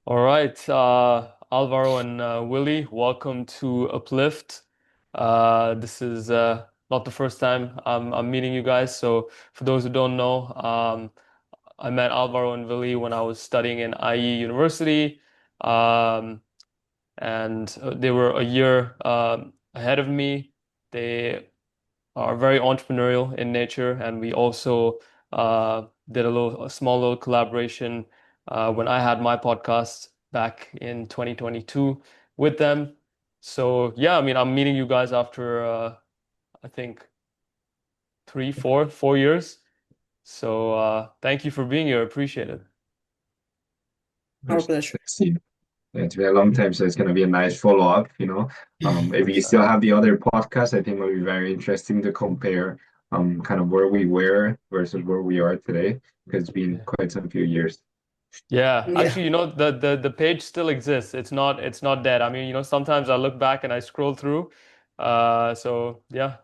All right, Alvaro and Willie, welcome to Uplift. This is not the first time I'm meeting you guys. So, for those who don't know, I met Alvaro and Willie when I was studying in IE University, um, and they were a year ahead of me. They are very entrepreneurial in nature, and we also did a small little collaboration when I had my podcast back in 2022 with them. So yeah, I mean, I'm meeting you guys after I think 4 years. So thank you for being here. Appreciate it. Our Nice pleasure. to see you. It's been a long time, so it's going to be a nice follow-up. If For you sure. still have the other podcast, I think it'll be very interesting to compare kind of where we were versus where we are today, because it's been Yeah. quite some few years. Yeah, Yeah. actually, the page still exists. It's not dead. I mean, sometimes I look back and I scroll through. So yeah.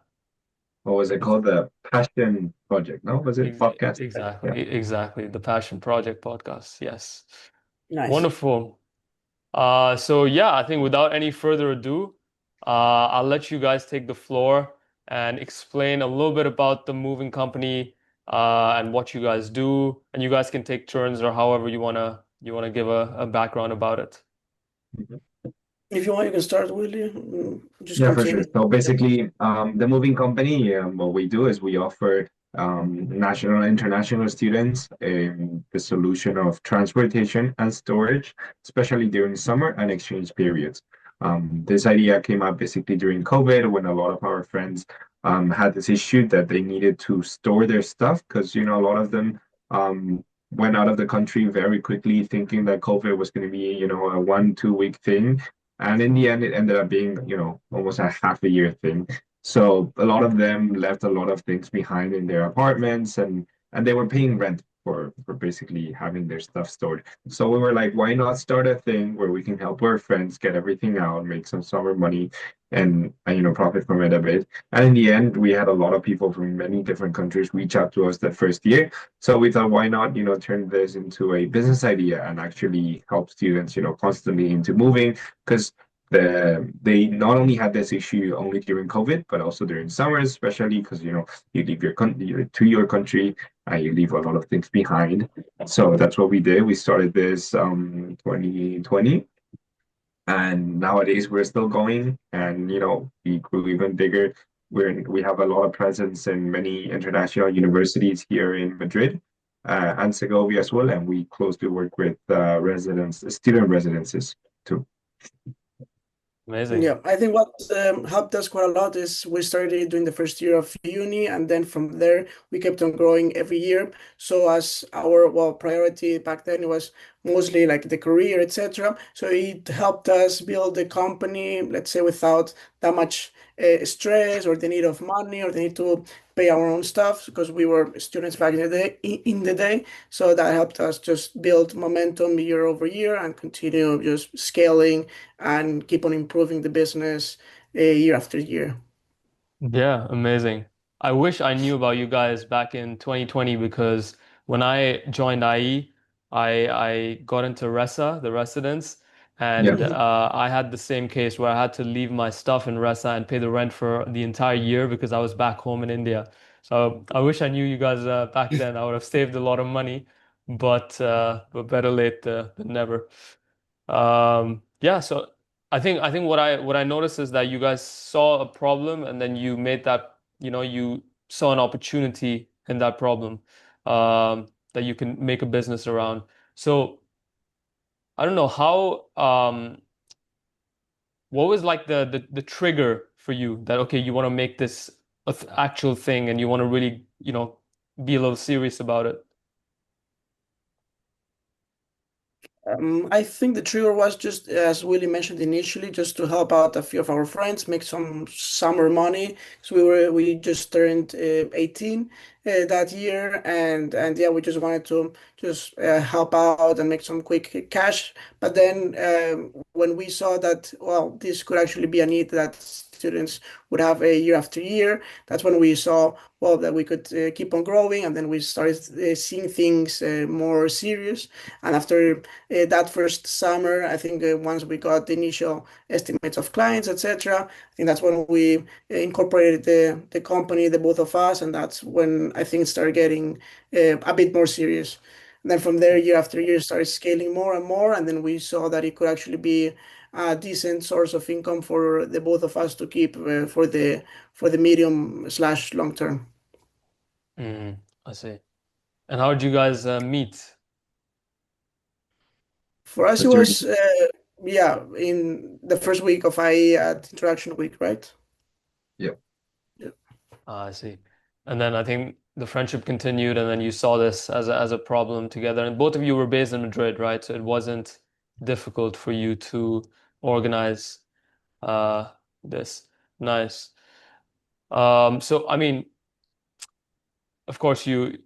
What was it It's called? The Passion Project, no? Was it podcast? Exactly, Yeah. exactly. The Passion Project podcast. Yes. Nice. Wonderful. So yeah, I think without any further ado, I'll let you guys take the floor and explain a little bit about the moving company, and what you guys do. And you guys can take turns or however you wanna give a background about it. Mhm. If you want, you can start, Willie. Just Yeah, for sure. continue. So Yeah. basically, the moving company, what we do is we offer national and international students the solution of transportation and storage, especially during summer and exchange periods. This idea came up basically during COVID when a lot of our friends had this issue that they needed to store their stuff because, a lot of them went out of the country very quickly thinking that COVID was going to be, a 1, 2 week thing, and in the end, it ended up being, almost a half a year thing. So a lot of them left a lot of things behind in their apartments, and they were paying rent for basically having their stuff stored. So we were like, why not start a thing where we can help our friends get everything out, make some summer money, and profit from it a bit. And in the end, we had a lot of people from many different countries reach out to us that first year. So we thought, why not, turn this into a business idea and actually help students, constantly into moving, because they not only had this issue only during COVID, but also during summers, especially because you leave your country to your country, and you leave a lot of things behind. So that's what we did. We started this 2020, and nowadays we're still going, and we grew even bigger. We have a lot of presence in many international universities here in Madrid. And Segovia as well, and we closely work with student residences too. Amazing. Yeah, I think what helped us quite a lot is we started doing the first year of uni, and then from there we kept on growing every year. So as our priority back then was mostly like the career, etc. So it helped us build the company, let's say, without that much stress or the need of money or the need to pay our own stuff because we were students back in the day. In the day, so that helped us just build momentum year over year and continue just scaling and keep on improving the business year after year. Yeah, amazing. I wish I knew about you guys back in 2020 because when I joined IE, I got into Resa, the residence, Yeah. and Mhm. I had the same case where I had to leave my stuff in Resa and pay the rent for the entire year because I was back home in India. So I wish I knew you guys back then. I would have saved a lot of money, but better late than never. Yeah, so I think what I noticed is that you guys saw a problem and then you made that, you saw an opportunity in that problem, that you can make a business around. So I don't know how, what was like the trigger for you that okay, you want to make this actual thing and you want to really, be a little serious about it. I think the trigger was just, as Willie mentioned initially, just to help out a few of our friends make some summer money. So we just turned 18, that year, and yeah, we just wanted to just help out and make some quick cash. But then when we saw that, well, this could actually be a need that students would have a year after year, that's when we saw, well, that we could keep on growing, and then we started seeing things more serious. And after that first summer, I think once we got the initial estimates of clients, etc., I think that's when we incorporated the company, the both of us, and that's when I think it started getting a bit more serious. And then from there, year after year, started scaling more and more, and then we saw that it could actually be a decent source of income for the both of us to keep for the medium slash long term. Mm, I see. And how did you guys meet? For us, So it during, was yeah, in the first week of IE at Interaction Week, right? yeah, Yeah. I see. And then I think the friendship continued, and then you saw this as a problem together. And both of you were based in Madrid, right? So it wasn't difficult for you to organize this. Nice. So I mean, of course, you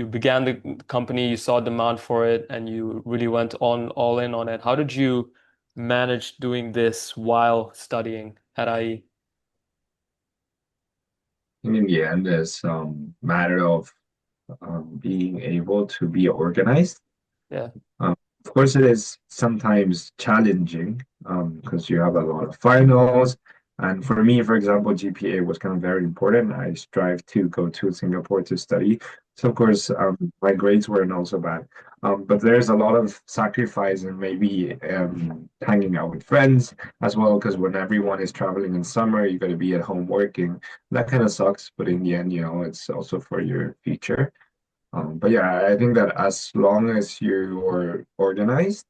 began the company, you saw demand for it, and you really went on all in on it. How did you manage doing this while studying at IE? and in the end, it's matter of being able to be organized. Yeah. Um, of course, it is sometimes challenging because you have a lot of finals. And for me, for example, GPA was kind of very important. I strive to go to Singapore to study. So, of course, my grades weren't also bad. But there's a lot of sacrifice and maybe hanging out with friends as well, because when everyone is traveling in summer, you got to be at home working. That kind of sucks. But in the end, it's also for your future. But yeah, I think that as long as you're organized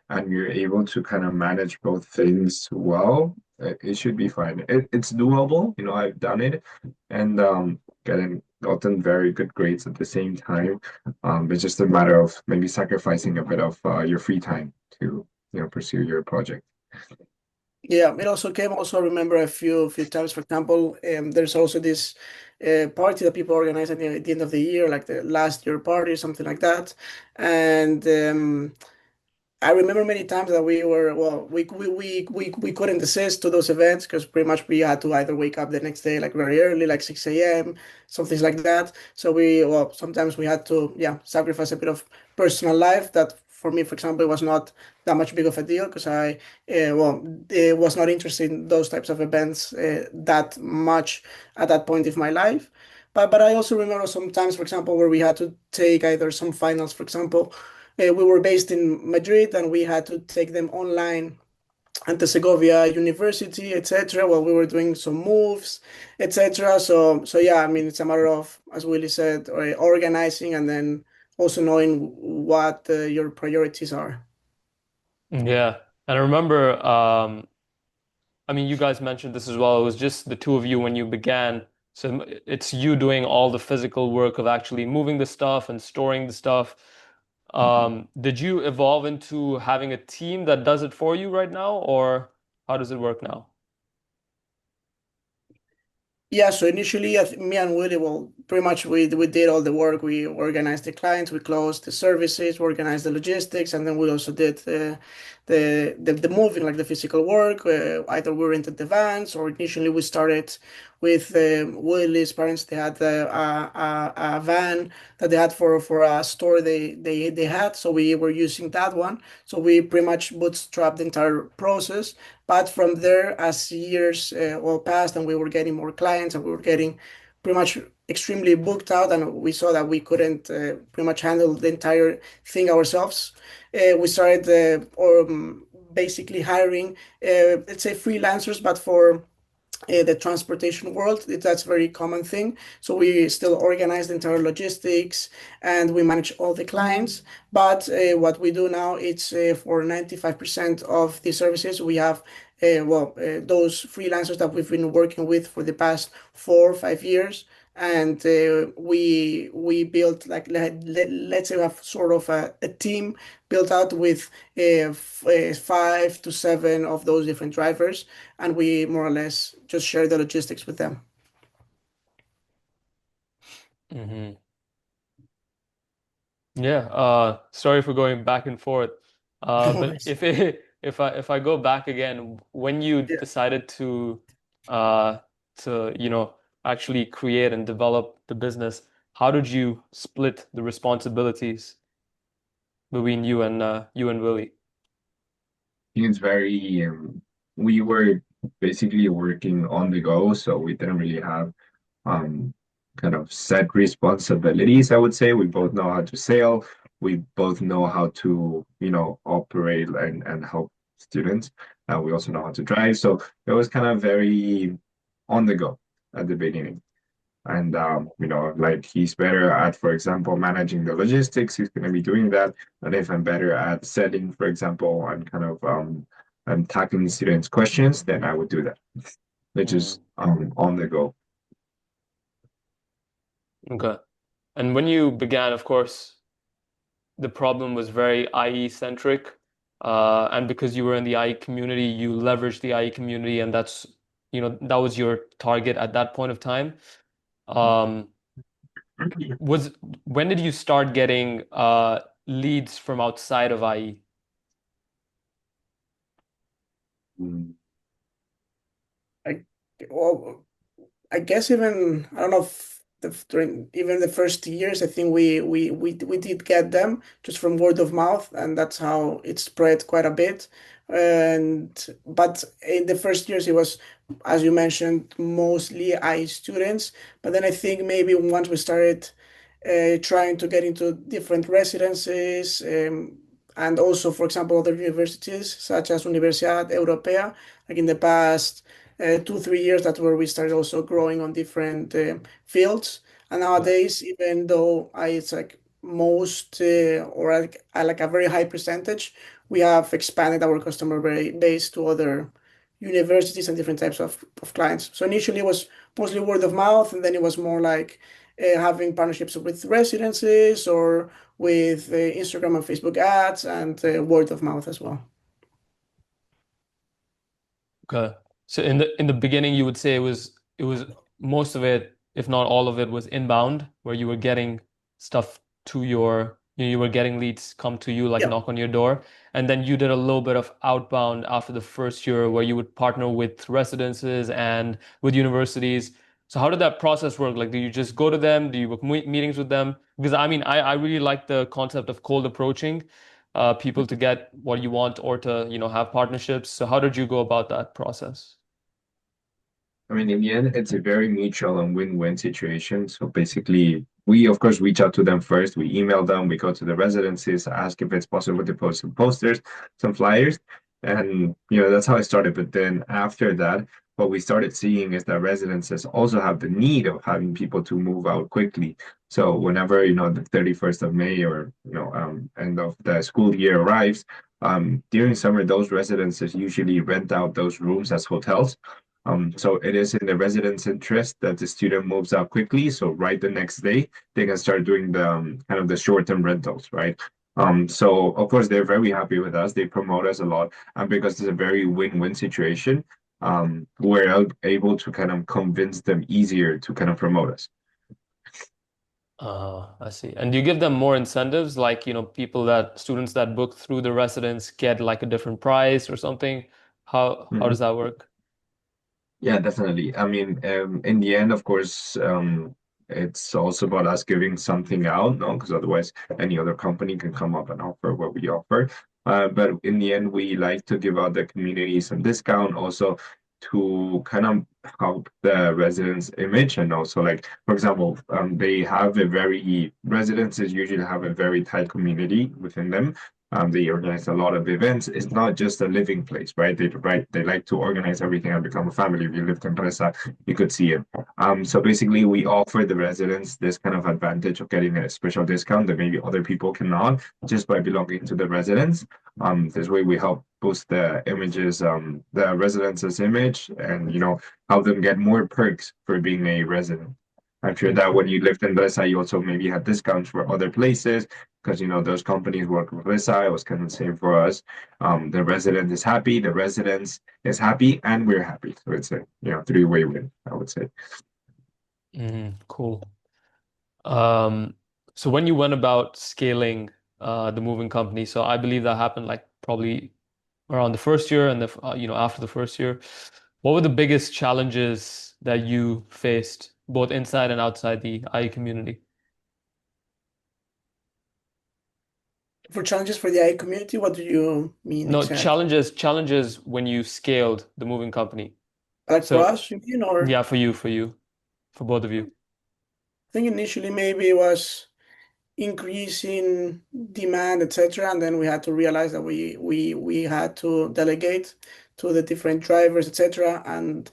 and you're able to kind of manage both things well, it should be fine. It's doable. I've done it and gotten very good grades at the same time. It's just a matter of maybe sacrificing a bit of your free time to, pursue your project. Yeah, it also came. Also, I remember a few times. For example, there's also this party that people organize at the end of the year, like the last year party or something like that. And I remember many times that we were, well, we couldn't assist to those events because pretty much we had to either wake up the next day like very early, like 6 a.m., something like that. So well, sometimes we had to, yeah, sacrifice a bit of personal life that for me, for example, it was not that much big of a deal because well, was not interested in those types of events that much at that point of my life. But I also remember sometimes, for example, where we had to take either some finals, for example, we were based in Madrid and we had to take them online at the Segovia University, etc. While we were doing some moves, etc. So yeah, I mean, it's a matter of, as Willie said, organizing and then also knowing what your priorities are. Yeah. And I remember, I mean, you guys mentioned this as well. It was just the two of you when you began. So it's you doing all the physical work of actually moving the stuff and storing the stuff. Did you evolve into having a team that does it for you right now, or how does it work now? Yeah, so initially, me and Willie, well, pretty much we did all the work. We organized the clients, we closed the services, we organized the logistics, and then we also did the moving, like the physical work. Either we rented the vans, or initially we started with Willie's parents. They had a van that they had for a store they had, so we were using that one. So we pretty much bootstrapped the entire process. But from there, as years well passed and we were getting more clients and we were getting pretty much extremely booked out, and we saw that we couldn't pretty much handle the entire thing ourselves, we started basically hiring, let's say, freelancers, but for the transportation world. That's a very common thing. So we still organize the entire logistics and we manage all the clients. But what we do now, it's for 95% of the services, we have those freelancers that we've been working with for the past 4 or 5 years. And we built like let's say we have sort of a team built out with 5 to 7 of those different drivers, and we more or less just share the logistics with them. Hmm. Yeah, sorry for going back and forth. No But worries. if I go back again, when you Yeah. decided uh actually create and develop the business, how did you split the responsibilities between you and Willie? think it's very, we were basically working on the go, so we didn't really have um, kind of set responsibilities, I would say. We both know how to sail. We both know how to, operate and help students. We also know how to drive. So it was kind of very on the go at the beginning. And like he's better at, for example, managing the logistics, he's going to be doing that. And if I'm better at setting, for example, and kind of I'm tackling students' questions, then I would do that, which is Mm, on the go. okay. And when you began, of course, the problem was very IE centric. And because you were in the IE community, you leveraged the IE community, and that was your target at that point of time. Um, was When did you start getting leads from outside of IE? Mm. I, well, I guess even I don't know if during even the first years, I think we did get them just from word of mouth, and that's how it spread quite a bit. And but in the first years, it was, as you mentioned, mostly I students. But then I think maybe once we started trying to get into different residencies, and also, for example, other universities such as Universidad Europea, like in the past 2, 3 years, that's where we started also growing on different fields. And Yeah. nowadays, even though it's like most or like a very high percentage, we have expanded our customer base to other universities and different types of clients. So initially it was mostly word of mouth, and then it was more like having partnerships with residences or with Instagram and Facebook ads and word of mouth as well. Okay. So in the beginning, you would say it was most of it, if not all of it, was inbound, where you were getting stuff to you were getting leads come to you, like Yeah. knock on your door, and then you did a little bit of outbound after the first year, where you would partner with residences and with universities. So how did that process work? Like, do you just go to them? Do you book meetings with them? Because I mean, I really like the concept of cold approaching people to get what you want or to, have partnerships. So how did you go about that process? I mean, in the end, it's a very mutual and win-win situation. So basically, we of course reach out to them first. We email them, we go to the residences, ask if it's possible to post some posters, some flyers, and that's how I started. But then after that, what we started seeing is that residences also have the need of having people to move out quickly. So whenever the 31st of May or end of the school year arrives, during summer, those residences usually rent out those rooms as hotels. So it is in the resident's interest that the student moves out quickly. So right the next day, they can start doing the kind of the short-term rentals, right? So of course they're very happy with us. They promote us a lot, and because it's a very win-win situation, we're able to kind of convince them easier to kind of promote us. I see. And do you give them more incentives, like, students that book through the residence get like a different price or something? How does that work? Yeah, definitely. I mean, in the end, of course, it's also about us giving something out, no? Because otherwise, any other company can come up and offer what we offer. But in the end, we like to give out the community some discount, also to kind of help the residents' image, and also like, for example, they have a very residences usually have a very tight community within them. They organize a lot of events. It's not just a living place, right? They like to organize everything and become a family. If you lived in Presa, you could see it. So basically, we offer the residents this kind of advantage of getting a special discount that maybe other people cannot just by belonging to the residents. This way, we help boost the images, the residents' image, and help them get more perks for being a resident. I'm sure that when you lived in Presa, you also maybe had discounts for other places because those companies work with Lisa. It was kind of the same for us. The resident is happy, the residence is happy, and we're happy. So it's a three-way win, I would say. Cool. Um, so when you went about scaling the moving company, so I believe that happened like probably around the first year and after the first year. What were the biggest challenges that you faced both inside and outside the IE community? For challenges for the AI community, what do you mean No, exactly? challenges when you scaled the moving company. Like for So us, you mean, or yeah, for both of you. I think initially maybe it was increase in demand, etc. And then we had to realize that we had to delegate to the different drivers, etc. And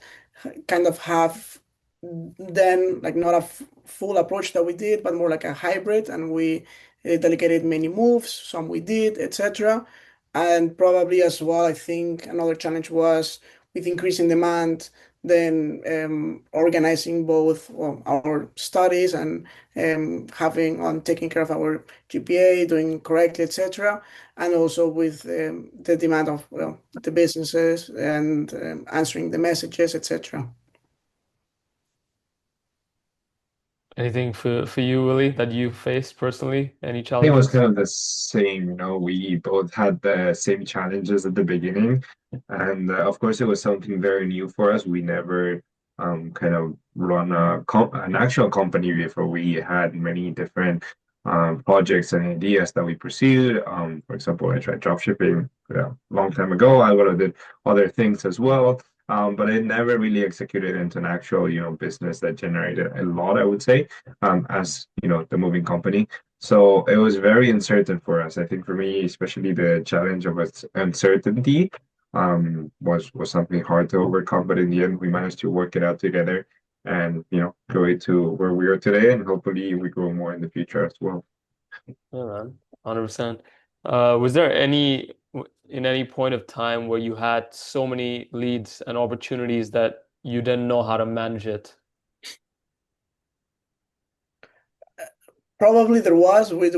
kind of have then like not a full approach that we did, but more like a hybrid. And we delegated many moves, some we did, etc. And probably as well, I think another challenge was with increasing demand, then organizing both our studies and having on taking care of our GPA, doing correctly, etc., and also with the demand of the businesses and answering the messages, etc. Anything for you, Willie, that you faced personally? Any Think it was challenges? kind of the same, you know, we both had the same challenges at the beginning. And of course, it was something very new for us. We never kind of run an actual company before. We had many different projects and ideas that we pursued. For example, I tried dropshipping a long time ago. I would have did other things as well. But I never really executed into an actual, you know, business that generated a lot, I would say, as, you know, the moving company. So it was very uncertain for us. I think for me, especially the challenge of uncertainty, was something hard to overcome. But in the end, we managed to work it out together, and you know, grow it to where we are today. And hopefully, we grow more in the future as well. Yeah, man, 100%. Was there in any point of time where you had so many leads and opportunities that you didn't know how to manage it? Probably there was with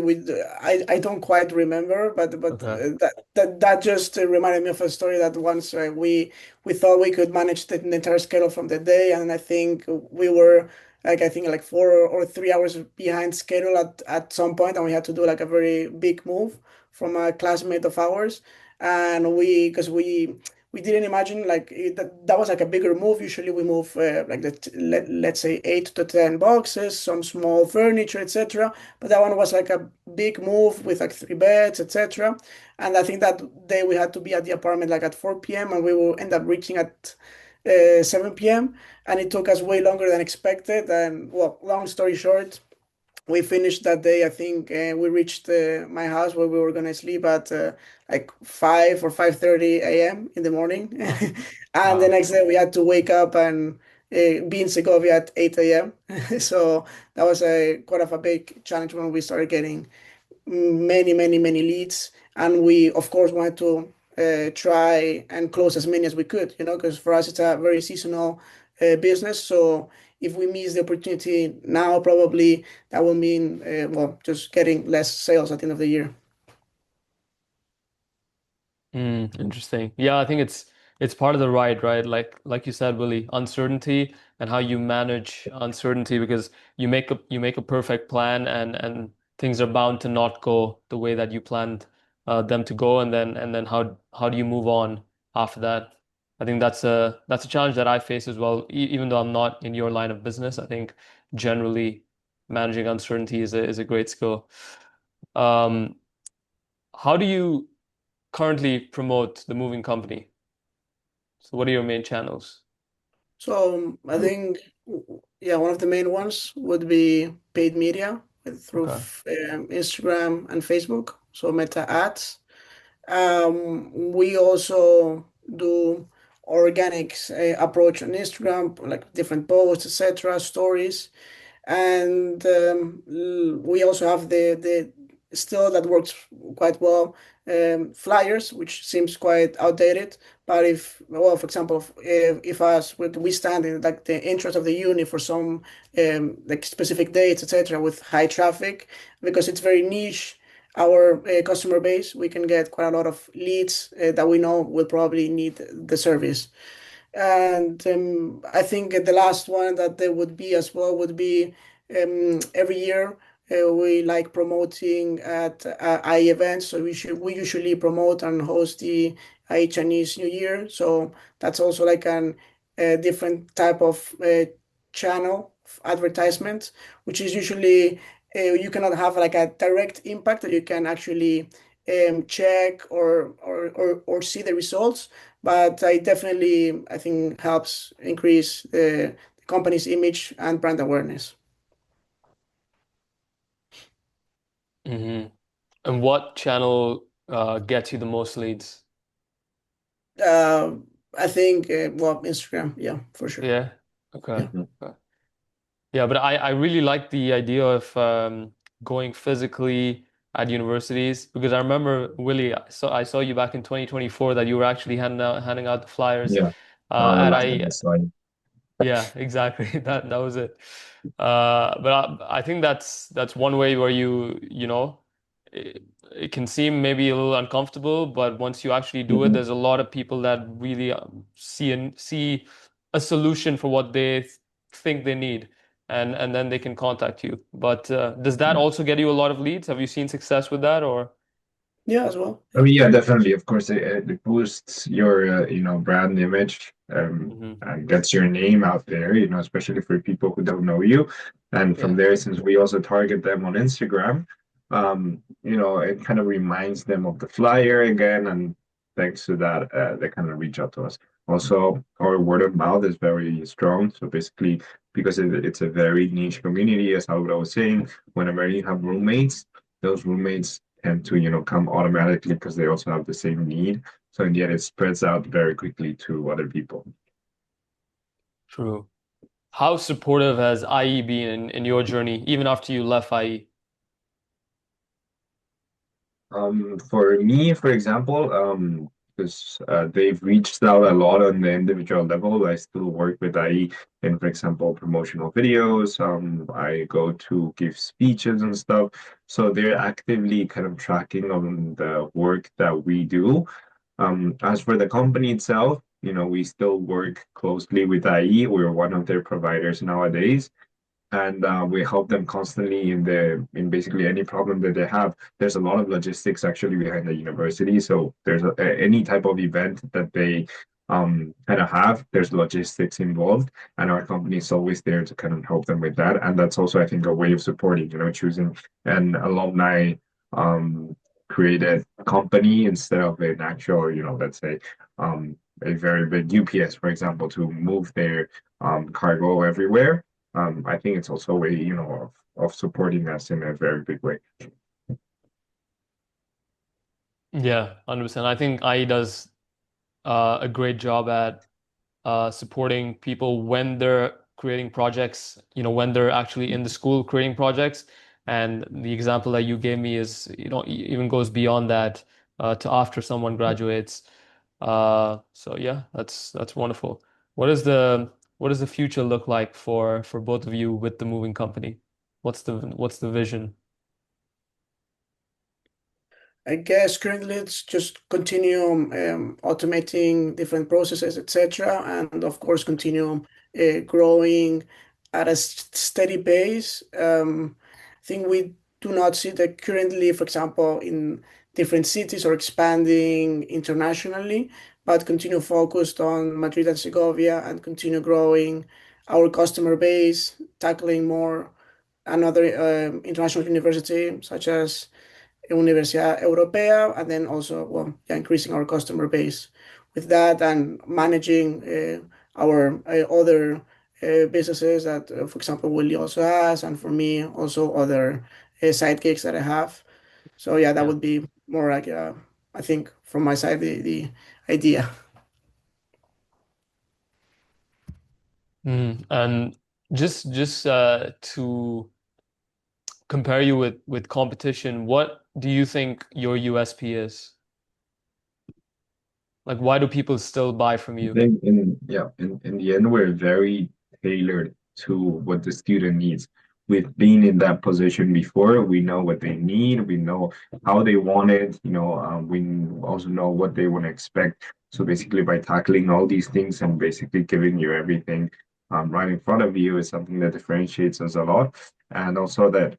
I don't quite remember, but Okay. that just reminded me of a story that once we thought we could manage the entire schedule from the day, and I think we were like I think like 4 or 3 hours behind schedule at some point, and we had to do like a very big move from a classmate of ours, and we didn't imagine like that was like a bigger move. Usually we move like let's say 8 to 10 boxes, some small furniture, etc. But that one was like a big move with like 3 beds, etc. And I think that day we had to be at the apartment like at 4 p.m. and we will end up reaching at 7 p.m. And it took us way longer than expected. And well, long story short, we finished that day. I think we reached my house where we were gonna sleep at like 5 or 5:30 a.m. in the morning, and the Wow. next day we had to wake up and be in Segovia at 8 a.m. So that was a quite of a big challenge when we started getting many leads, and we of course wanted to try and close as many as we could, because for us it's a very seasonal business. So if we miss the opportunity now, probably that will mean well, just getting less sales at the end of the year. Interesting. Yeah, I think it's part of the ride, right? Like you said, Willie, uncertainty and how you manage uncertainty because you make a perfect plan and things are bound to not go the way that you planned them to go, and then how do you move on after that? I think that's a challenge that I face as well. Even though I'm not in your line of business, I think generally managing uncertainty is a great skill. Um, how do you currently promote the moving company? So what are your main channels? So I think, yeah, one of the main ones would be paid media through Okay. Instagram and Facebook, so Meta ads. We also do organic approach on Instagram, like different posts, etc., stories. And we also have the still that works quite well, flyers, which seems quite outdated. But if, well, for example, if us we stand in like the entrance of the uni for some like specific dates, etc., with high traffic, because it's very niche, our customer base, we can get quite a lot of leads that we know will probably need the service. And I think the last one that there would be as well would be every year we like promoting at IE events. So we usually promote and host the IE Chinese New Year. So that's also like a different type of channel of advertisement, which is usually you cannot have like a direct impact that you can actually check or see the results. But I definitely, I think, helps increase the company's image and brand awareness. Hmm. And what channel gets you the most leads? Uh, I think, well, Instagram, yeah, for sure. Yeah. Okay. Yeah. Okay. Yeah, but I really like the idea of going physically at universities because I remember Willie, I saw you back in 2024 that you were actually handing out the flyers Yeah. The at last time I I saw you. yeah, exactly. That was it. But I think that's one way where it can seem maybe a little uncomfortable, but once you actually do it, Mhm. there's a lot of people that really see a solution for what they think they need, and then they can contact you. But does that also get you a lot of leads? Have you seen success with that, or? Yeah, as well. I Yeah. mean, yeah, definitely. Of course, it boosts your, brand image, Hmm. and gets your name out there, especially for people who don't know you. And from Yeah, there, since we also target them on Instagram, it kind of reminds them of the flyer again. And thanks to that, they kind of reach out to us. Also, our word of mouth is very strong. So basically, because it's a very niche community, as Alvaro was saying, whenever you have roommates, those roommates tend to come automatically because they also have the same need. So in the end, it spreads out very quickly to other people. true. How supportive has IE been in your journey, even after you left IE? For me, for example, because they've reached out a lot on the individual level. I still work with IE in, for example, promotional videos. I go to give speeches and stuff. So they're actively kind of tracking on the work that we do. As for the company itself, we still work closely with IE. We're one of their providers nowadays, and we help them constantly in basically any problem that they have. There's a lot of logistics actually behind the university, so there's any type of event that they kind of have, there's logistics involved, and our company is always there to kind of help them with that. And that's also, I think, a way of supporting, choosing an alumni um created company instead of an actual, let's say, a very big UPS, for example, to move their cargo everywhere. I think it's also a way, of supporting us in a very big way. Yeah, 100%. I think IE does a great job at supporting people when they're creating projects, when they're actually in the school creating projects. And the example that you gave me is, even goes beyond that to after someone graduates. So yeah, that's wonderful. What does the future look like for both of you with the moving company? What's the vision? I guess currently it's just continue automating different processes, etc., and of course continue growing at a steady pace. I think we do not see that currently, for example, in different cities or expanding internationally, but continue focused on Madrid and Segovia and continue growing our customer base, tackling more another international university such as Universidad Europea, and then also, well, yeah, increasing our customer base with that and managing our other businesses that, for example, Willie also has, and for me, also other side gigs that I have. So yeah, that Yeah. would be more like, I think, from my side, the idea. And just to compare you with competition, what do you think your USP is? Like, why do people still buy from I you? think in the end, we're very tailored to what the student needs. We've been in that position before. We know what they need. We know how they want it. We also know what they want to expect. So basically, by tackling all these things and basically giving you everything right in front of you is something that differentiates us a lot. and also that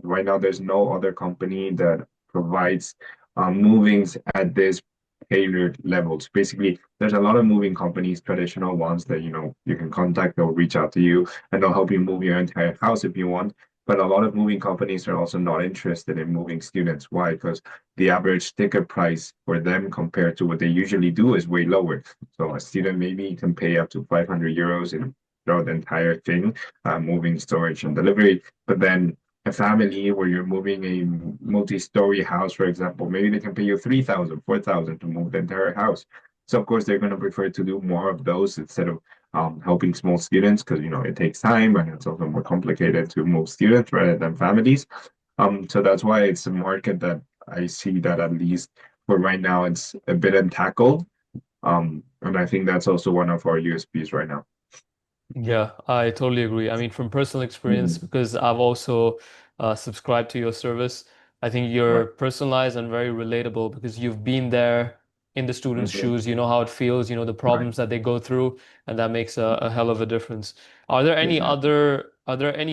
right now there's no other company that provides movings at this tailored levels. Basically, there's a lot of moving companies, traditional ones that you can contact. They'll reach out to you and they'll help you move your entire house if you want. But a lot of moving companies are also not interested in moving students. Why? Because the average ticket price for them compared to what they usually do is way lower. So a student maybe can pay up to 500 euros in throughout the entire thing, moving, storage, and delivery. But then a family where you're moving a multi-story house, for example, maybe they can pay you 3,000, 4,000 to move the entire house. So of course they're going to prefer to do more of those instead of helping small students because it takes time and it's also more complicated to move students rather than families. So that's why it's a market that I see that at least for right now it's a bit untackled. And I think that's also one of our USPs right now. Yeah, I totally agree. I mean, from personal experience, Mhm. because I've also subscribed to your service, I think you're Right. personalized and very relatable because you've been there in the students' Mhm. shoes. You know how it feels, you know the Right. problems that they go through, and that makes a hell of a difference. Are there any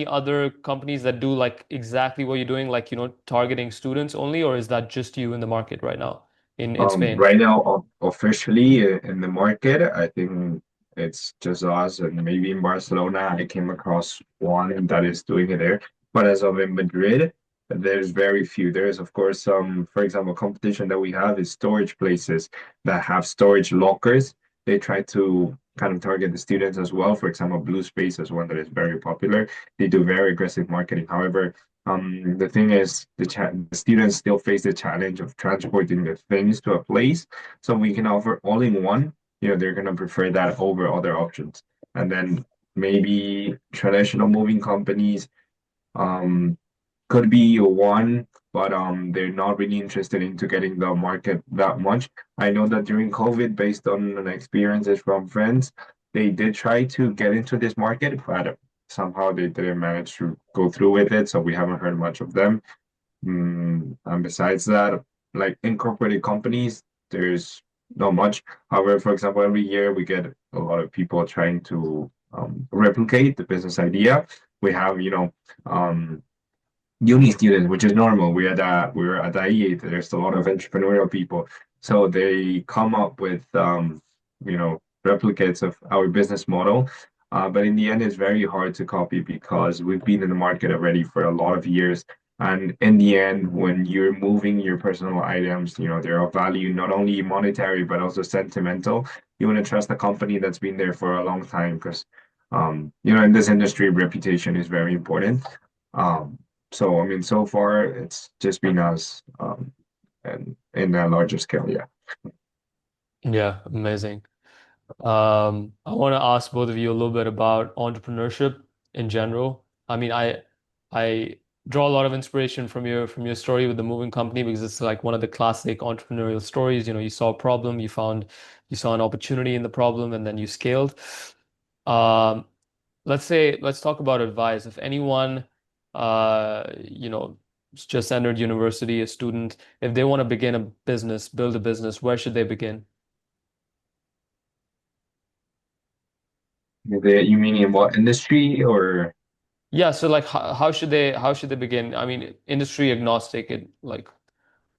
other companies that do like exactly what you're doing, like, targeting students only, or is that just you in the market right now in Spain? Right now, officially in the market, I think it's just us, and maybe in Barcelona, I came across one that is doing it there. But as of in Madrid, there's very few. There's, of course, some, for example, competition that we have is storage places that have storage lockers. They try to kind of target the students as well. For example, Blue Space is one that is very popular. They do very aggressive marketing. However, the thing is, the students still face the challenge of transporting the things to a place. So we can offer all in one. They're gonna prefer that over other options. And then maybe traditional moving companies, um, could be one, but they're not really interested into getting the market that much. I know that during COVID, based on an experiences from friends, they did try to get into this market, but somehow they didn't manage to go through with it, so we haven't heard much of them. And besides that, like incorporated companies, there's not much. However, for example, every year we get a lot of people trying to replicate the business idea. We have, uni students, which is normal. We're at IE. There's a lot of entrepreneurial people, so they come up with replicates of our business model. But in the end, it's very hard to copy because we've been in the market already for a lot of years. And in the end, when you're moving your personal items, they're of value, not only monetary, but also sentimental. You want to trust a company that's been there for a long time because, in this industry, reputation is very important. Um, so, I mean, so far it's just been us, and in a larger scale, yeah. Yeah, amazing. I want to ask both of you a little bit about entrepreneurship in general. I mean, I draw a lot of inspiration from your story with the moving company because it's like one of the classic entrepreneurial stories. You saw a problem, you saw an opportunity in the problem, and then you scaled. Um, let's talk about advice. If anyone, just entered university, a student, if they want to begin a business, build a business, where should they begin? You mean in what industry or? Yeah, so like how should they begin? I mean, industry agnostic, like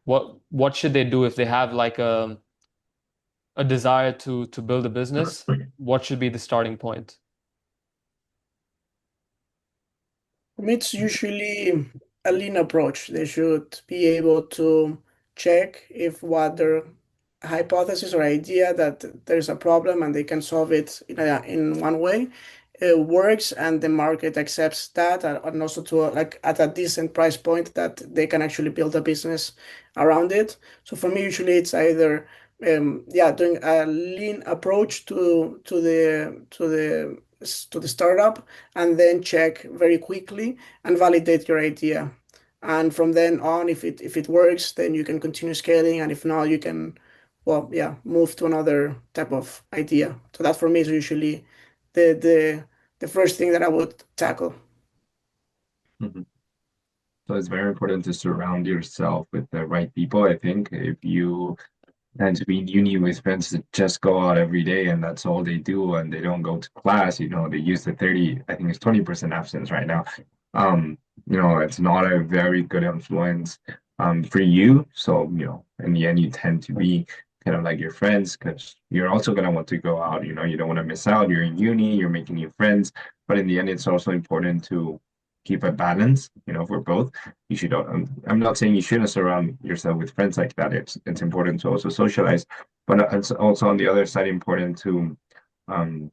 what should they do if they have like a desire to build a business? What should be the starting point? For me, it's usually a lean approach. They should be able to check if what their hypothesis or idea that there's a problem and they can solve it in one way works, and the market accepts that, and also to like at a decent price point that they can actually build a business around it. So for me, usually it's either yeah, doing a lean approach to the startup, and then check very quickly and validate your idea. And from then on, if it works, then you can continue scaling, and if not, you can, well, yeah, move to another type of idea. So that for me is usually the first thing that I would tackle. Mhm. So it's very important to surround yourself with the right people. I think if you tend to be in uni with friends that just go out every day and that's all they do and they don't go to class, they use the 30, I think it's 20% absence right now. It's not a very good influence for you. So, in the end, you tend to be kind of like your friends because you're also gonna want to go out. You don't want to miss out. You're in uni, you're making new friends, but in the end, it's also important to keep a balance, for both. You should, I'm not saying you shouldn't surround yourself with friends like that. It's important to also socialize, but it's also on the other side important to um,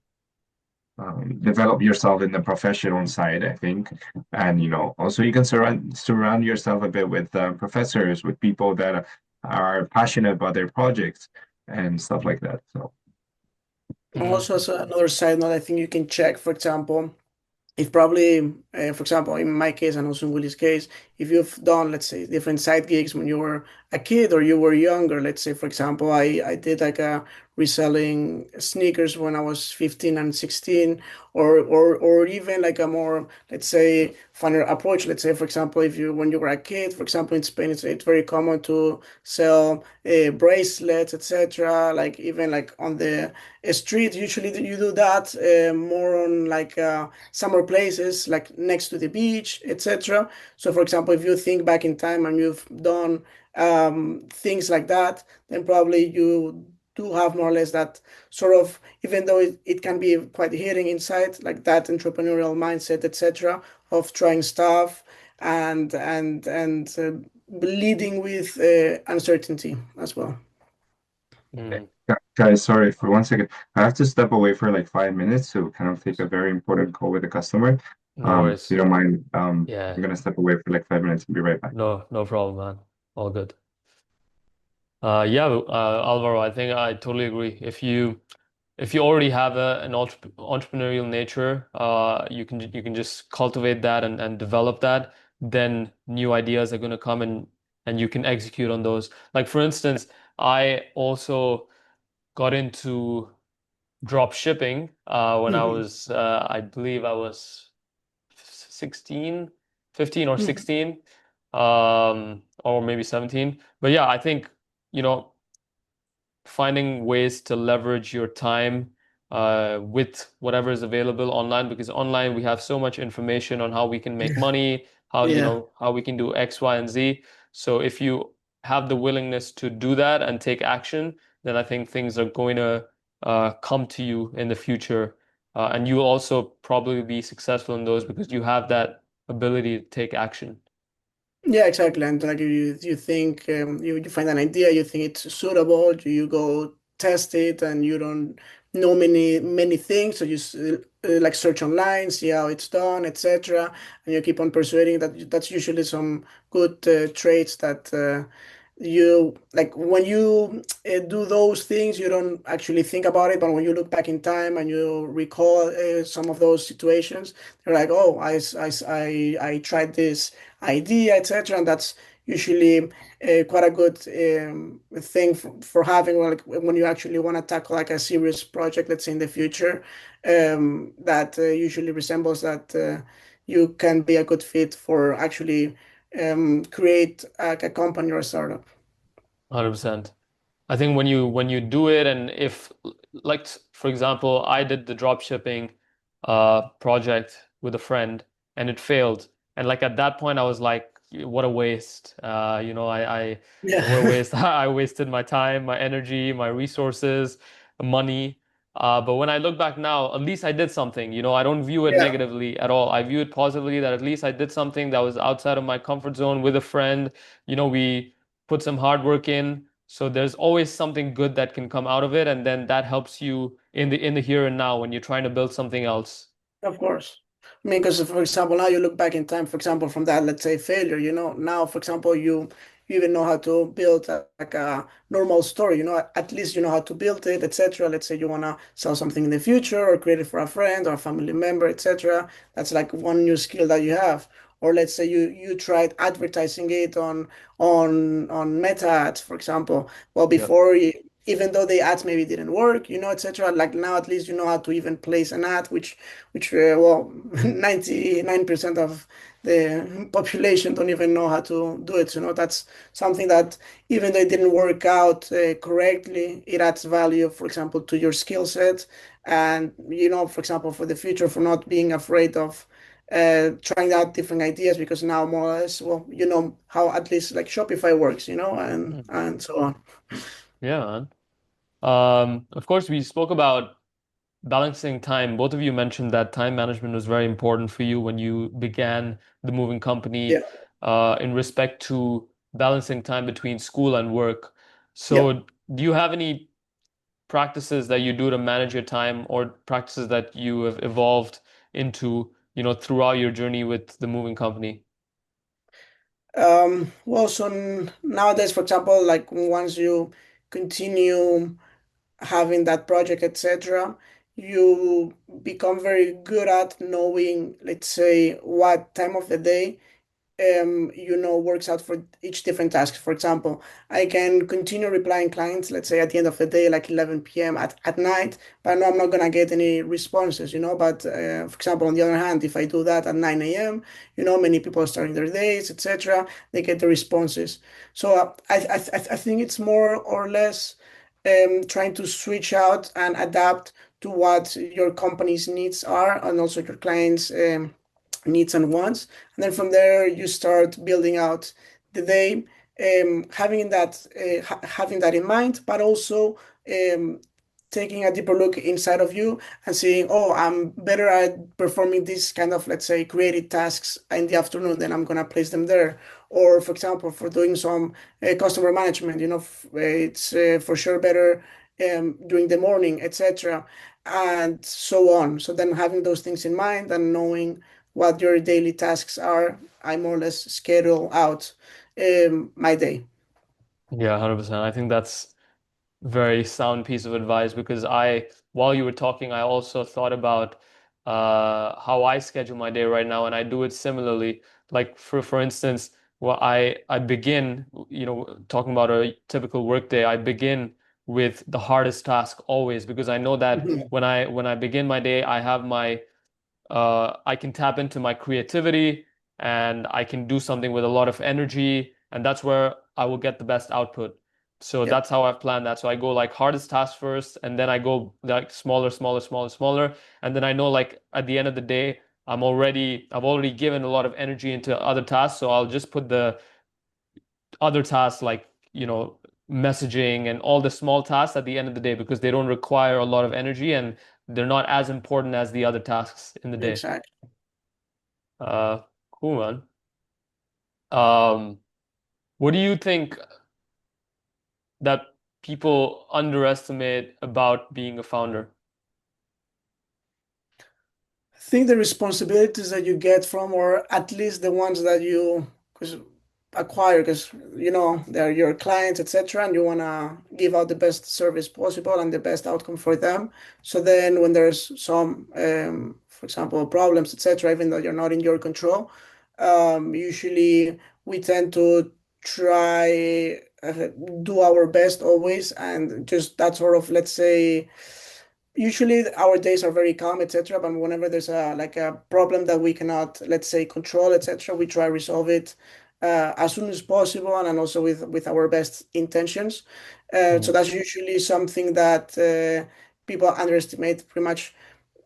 develop yourself in the professional side, I think. And also you can surround yourself a bit with professors, with people that are passionate about their projects and stuff like that. So Hmm. Also, as another side note, I think you can check, for example, if probably, for example, in my case and also in Willie's case, if you've done, let's say, different side gigs when you were a kid or you were younger, let's say, for example, I did like a reselling sneakers when I was 15 and 16, or even like a more, let's say, funner approach. Let's say, for example, if you when you were a kid, for example, in Spain, it's very common to sell bracelets, etc. Like even like on the street, usually you do that more on like summer places like next to the beach, etc. So, for example, if you think back in time and you've done things like that, then probably you do have more or less that sort of, even though it can be quite hitting inside, like that entrepreneurial mindset, etc., of trying stuff and leading with uncertainty as well. Mm. guys, sorry for 1 second. I have to step away for like 5 minutes to kind of take a very important call with a customer. No If you worries. don't mind, Yeah, I'm gonna step away for like 5 minutes and be right back. no problem, man. All good. Yeah, Alvaro, I think I totally agree. If you already have an entrepreneurial nature, you can just cultivate that and develop that. Then new ideas are going to come and you can execute on those. Like for instance, I also got into drop shipping when I Mhm. was I believe I was 16, 15 or Mhm. 16, or maybe 17. But yeah, I think, you know, finding ways to leverage your time with whatever is available online, because online we have so much information on how we can make money, how, Yeah. how we can do X, Y, and Z. So if you have the willingness to do that and take action, then I think things are going to come to you in the future. And you will also probably be successful in those because you have that ability to take action. Yeah, exactly. And like you think you find an idea, you think it's suitable, you go test it, and you don't know many things, so you like search online, see how it's done, etc. And you keep on persuading that. That's usually some good traits that you like when you do those things. You don't actually think about it, but when you look back in time and you recall some of those situations, you're like, oh, I tried this idea, etc. And that's usually quite a good thing for having, like when you actually want to tackle like a serious project, let's say in the future, that usually resembles that you can be a good fit for actually create a company or a startup. 100%. I think when you do it, and if, like, for example, I did the drop shipping project with a friend and it failed, and like at that point I was like, what a waste. What a Yeah. waste. I wasted my time, my energy, my resources, money. But when I look back now, at least I did something. I don't view it Yeah, negatively at all. I view it positively, that at least I did something that was outside of my comfort zone with a friend. We put some hard work in. So there's always something good that can come out of it, and then that helps you in the here and now when you're trying to build something else. of course. I mean, because for example, now you look back in time, for example, from that, let's say failure, now, for example, you even know how to build like a normal story, at least you know how to build it, etc. Let's say you want to sell something in the future or create it for a friend or a family member, etc. That's like one new skill that you have. Or let's say you tried advertising it on Meta ads, for example. Well, Yep. before even though the ads maybe didn't work, etc. Like now, at least you know how to even place an ad, which well, 99% of the population don't even know how to do it. That's something that even though it didn't work out correctly, it adds value, for example, to your skill set. And, for example, for the future, for not being afraid of trying out different ideas because now more or less, well, you know how at least like Shopify works, you know, Mm. and so on. Yeah, man. Of course, we spoke about balancing time. Both of you mentioned that time management was very important for you when you began the moving Yeah, company, in respect to balancing time between school and work. yeah. So, do you have any practices that you do to manage your time or practices that you have evolved into, throughout your journey with the moving company? Well, so nowadays, for example, like once you continue having that project, etc., you become very good at knowing, let's say, what time of the day works out for each different task. For example, I can continue replying clients, let's say at the end of the day, like 11 p.m. at night, but I know I'm not gonna get any responses, you know. But for example, on the other hand, if I do that at 9 a.m., you know, many people are starting their days, etc., they get the responses. So I think it's more or less trying to switch out and adapt to what your company's needs are and also your clients' needs and wants. And then from there, you start building out the day, having that in mind, but also um, taking a deeper look inside of you and seeing, oh, I'm better at performing this kind of, let's say, creative tasks in the afternoon, then I'm gonna place them there. Or, for example, for doing some customer management, you know, it's for sure better during the morning, etc., and so on. So then having those things in mind and knowing what your daily tasks are, I more or less schedule out my day. Yeah, 100%. I think that's very sound piece of advice because while you were talking, I also thought about how I schedule my day right now, and I do it similarly. Like for instance, well, I begin, talking about a typical work day, I begin with the hardest task always because I know that Mhm. when I begin my day, I can tap into my creativity and I can do something with a lot of energy, and that's where I will get the best output. So Yep, that's how I've planned that. So I go like hardest task first, and then I go like smaller, smaller, smaller, smaller, and then I know like at the end of the day, I've already given a lot of energy into other tasks, so I'll just put the other tasks like, messaging and all the small tasks at the end of the day because they don't require a lot of energy and they're not as important as the other tasks in the day. exactly. Uh, cool, man. Um, what do you think that people underestimate about being a founder? I think the responsibilities that you get from, or at least the ones that you 'cause acquire, because you know they're your clients, etc., and you wanna give out the best service possible and the best outcome for them. So then, when there's some, for example, problems, etc., even though you're not in your control, usually we tend to try do our best always, and just that sort of, let's say, usually our days are very calm, etc. But whenever there's a problem that we cannot, let's say, control, etc., we try to resolve it as soon as possible, and also with our best intentions. So Mhm. that's usually something that people underestimate pretty much,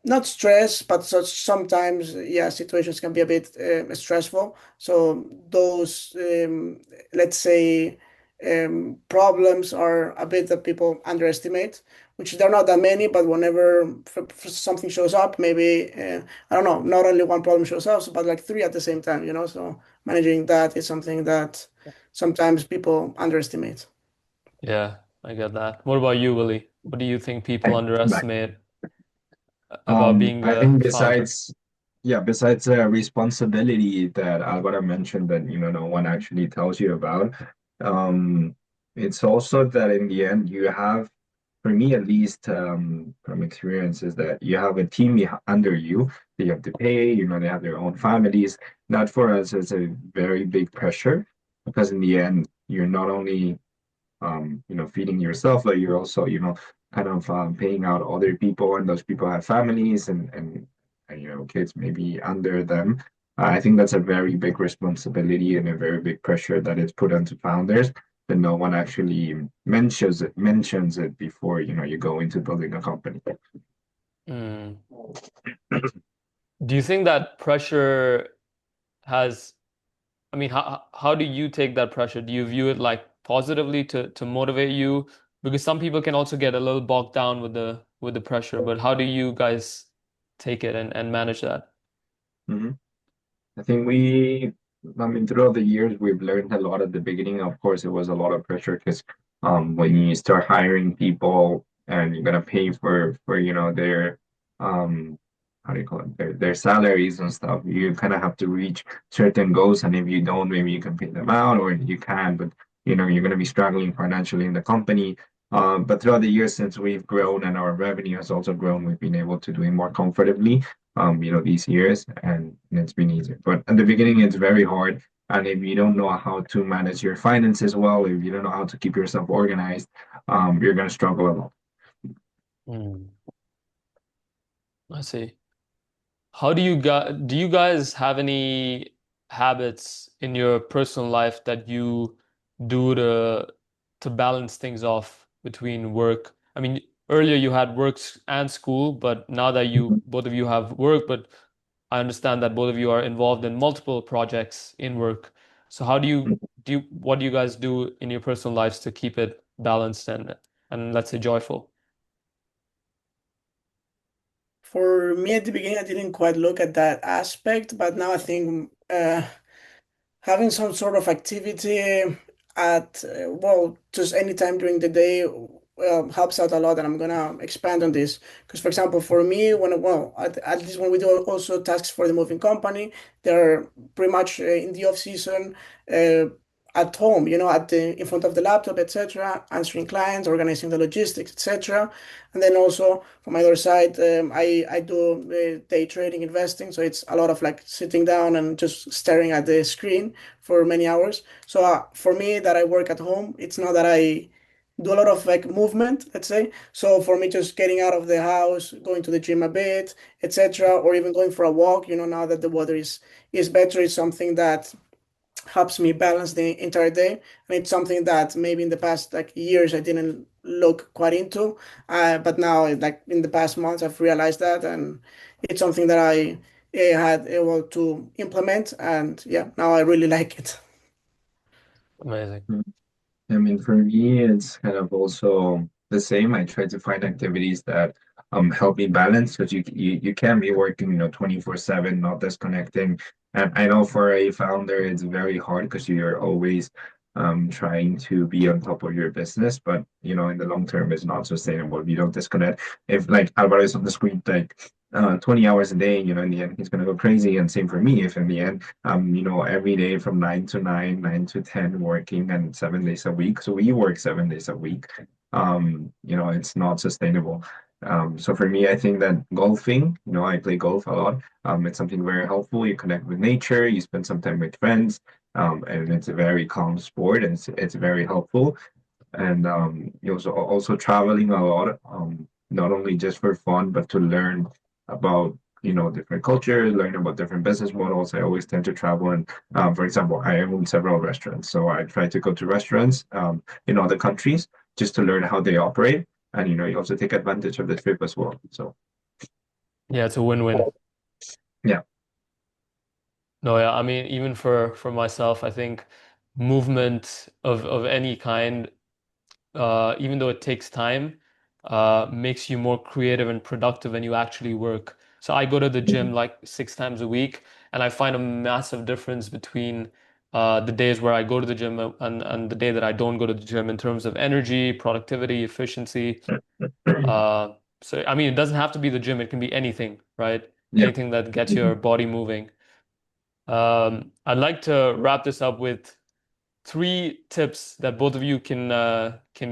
not stress, but sometimes, yeah, situations can be a bit stressful. So those, let's say, problems are a bit that people underestimate, which they're not that many, but whenever something shows up, maybe, I don't know, not only one problem shows up, but like three at the same time, you know? So managing that is something that sometimes people underestimate. Yeah, I get that. What about you, Willie? What do you think people underestimate about being I a think founder? besides the responsibility that Alvaro mentioned that no one actually tells you about, um, it's also that in the end you have, for me at least, from experience, is that you have a team under you that you have to pay. They have their own families. That for us is a very big pressure because in the end you're not only feeding yourself, but you're also, kind of paying out other people, and those people have families and kids maybe under them. I think that's a very big responsibility and a very big pressure that is put onto founders that no one actually mentions it before you go into building a company. Mm, Do you think that pressure has, I mean, how do you take that pressure? Do you view it like positively to motivate you? Because some people can also get a little bogged down with the pressure, but how do you guys take it and manage that? Mhm. I think I mean, throughout the years, we've learned a lot at the beginning. Of course, it was a lot of pressure because when you start hiring people and you're gonna pay for their how do you call it their salaries and stuff, you kind of have to reach certain goals. And if you don't, maybe you can pay them out or you can, but you're gonna be struggling financially in the company. But throughout the years, since we've grown and our revenue has also grown, we've been able to do it more comfortably these years, and it's been easier. But at the beginning, it's very hard. And if you don't know how to manage your finances well, if you don't know how to keep yourself organized, you're going to struggle a lot. Hmm. I see. How do you guys have any habits in your personal life that you do to balance things off between work? I mean, earlier you had work and school, but now that you both of you have work, but I understand that both of you are involved in multiple projects in work. So how what do you guys do in your personal lives to keep it balanced and let's say joyful? For me at the beginning, I didn't quite look at that aspect, but now I think having some sort of activity at well, just any time during the day helps out a lot, and I'm gonna expand on this because, for example, for me, at least when we do also tasks for the moving company, they're pretty much in the off season. Uh, at home, at the in front of the laptop, etc., answering clients, organizing the logistics, etc. And then also from my other side, I do day trading, investing, so it's a lot of like sitting down and just staring at the screen for many hours. So for me, that I work at home, it's not that I do a lot of like movement, let's say. So for me, just getting out of the house, going to the gym a bit, etc., or even going for a walk, now that the weather is better, is something that helps me balance the entire day. And it's something that maybe in the past like years I didn't look quite into, but now like in the past months I've realized that, and it's something that I had able to implement, and yeah, now I really like it. Amazing. I mean, for me, it's kind of also the same. I try to find activities that help me balance because you can't be working 24/7, not disconnecting. And I know for a founder, it's very hard because you're always trying to be on top of your business, but in the long term, it's not sustainable if you don't disconnect. If like Alvaro is on the screen like 20 hours a day, in the end, he's gonna go crazy. And same for me, if in the end every day from 9 to 9, 9 to 10 working and 7 days a week. So we work 7 days a week. It's not sustainable. So for me, I think that golfing, I play golf a lot. It's something very helpful. You connect with nature, you spend some time with friends, and it's a very calm sport and it's very helpful. And you also traveling a lot, not only just for fun, but to learn about different cultures, learn about different business models. I always tend to travel, and for example, I own several restaurants, so I try to go to restaurants in other countries just to learn how they operate, and you also take advantage of the trip as well. So Yeah, it's a win-win. yeah. No, yeah, I mean, even for myself, I think movement of any kind, even though it takes time, makes you more creative and productive when you actually work. So I go to the gym like 6 times a week, and I find a massive difference between the days where I go to the gym and the day that I don't go to the gym in terms of energy, productivity, efficiency. Uh, so I mean, it doesn't have to be the gym; it can be anything, right? Yeah. Anything that gets your body moving. I'd like to wrap this up with three tips that both of you can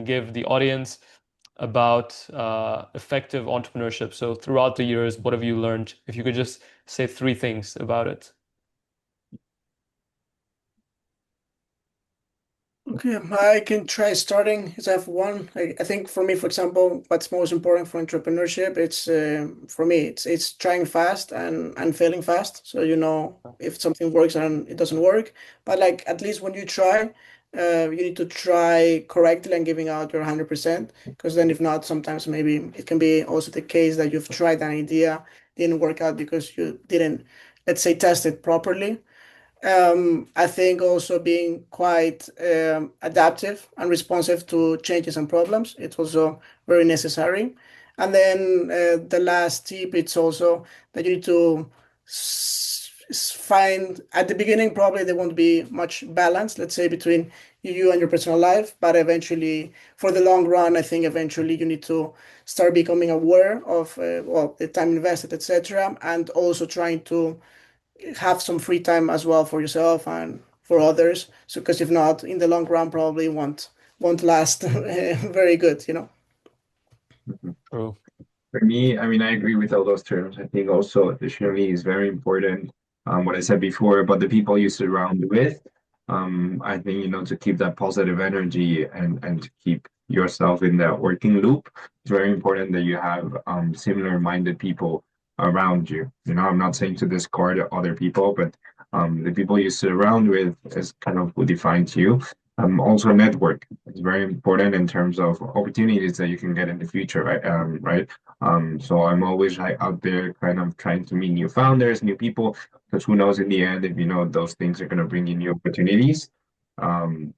give the audience about effective entrepreneurship. So throughout the years, what have you learned? If you could just say three things about it. Okay, I can try starting as I have one. I think for me, for example, what's most important for entrepreneurship, it's for me, it's trying fast and failing fast. So if something works and it doesn't work, but like at least when you try, you need to try correctly and giving out your 100%. Because then if not, sometimes maybe it can be also the case that you've tried an idea didn't work out because you didn't, let's say, test it properly. I think also being quite adaptive and responsive to changes and problems. It's also very necessary. And then the last tip, it's also that you need to find at the beginning, probably there won't be much balance, let's say, between you and your personal life, but eventually, for the long run, I think eventually you need to start becoming aware of well, the time invested, etc., and also trying to have some free time as well for yourself and for others. So, because if not, in the long run, probably won't last very good, you know. Mhm. True. For me, I mean, I agree with all those terms. I think also additionally is very important. What I said before about the people you surround with. I think, to keep that positive energy and to keep yourself in that working loop, it's very important that you have similar-minded people around you. I'm not saying to discard other people, but the people you surround with is kind of who defines you. Also network. It's very important in terms of opportunities that you can get in the future, right? Right. So I'm always like out there kind of trying to meet new founders, new people, because who knows in the end if those things are going to bring you new opportunities. Um,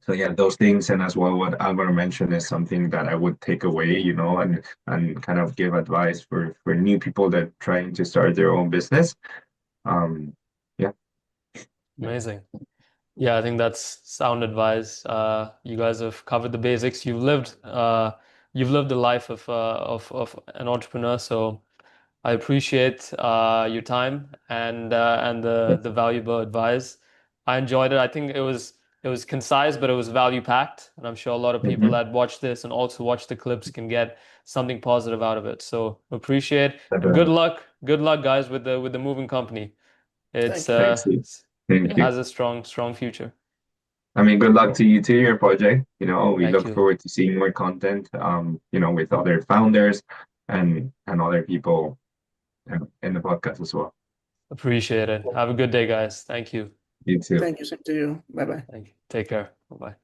so yeah, those things and as well what Alvaro mentioned is something that I would take away, and kind of give advice for new people that are trying to start their own business. Um, yeah. Amazing. Yeah, I think that's sound advice. You guys have covered the basics. You've lived the life of an entrepreneur. So I appreciate your time and the valuable advice. I enjoyed it. I think it was concise, but it was value packed, and I'm sure a lot of people Mhm. that watch this and also watch the clips can get something positive out of it. So appreciate and good Definitely. luck. Good luck, guys, with the moving company. It's Thank you. Thanks, Steve. it Thank you. has a strong future. I mean, good luck to you to your project. We Thank look you. forward to seeing more content, with other founders and other people in the podcast as well. Appreciate it. Have a good day, guys. Thank you. You too. Thank you. Same to you. Bye bye. Thank you. Take care. Bye-bye.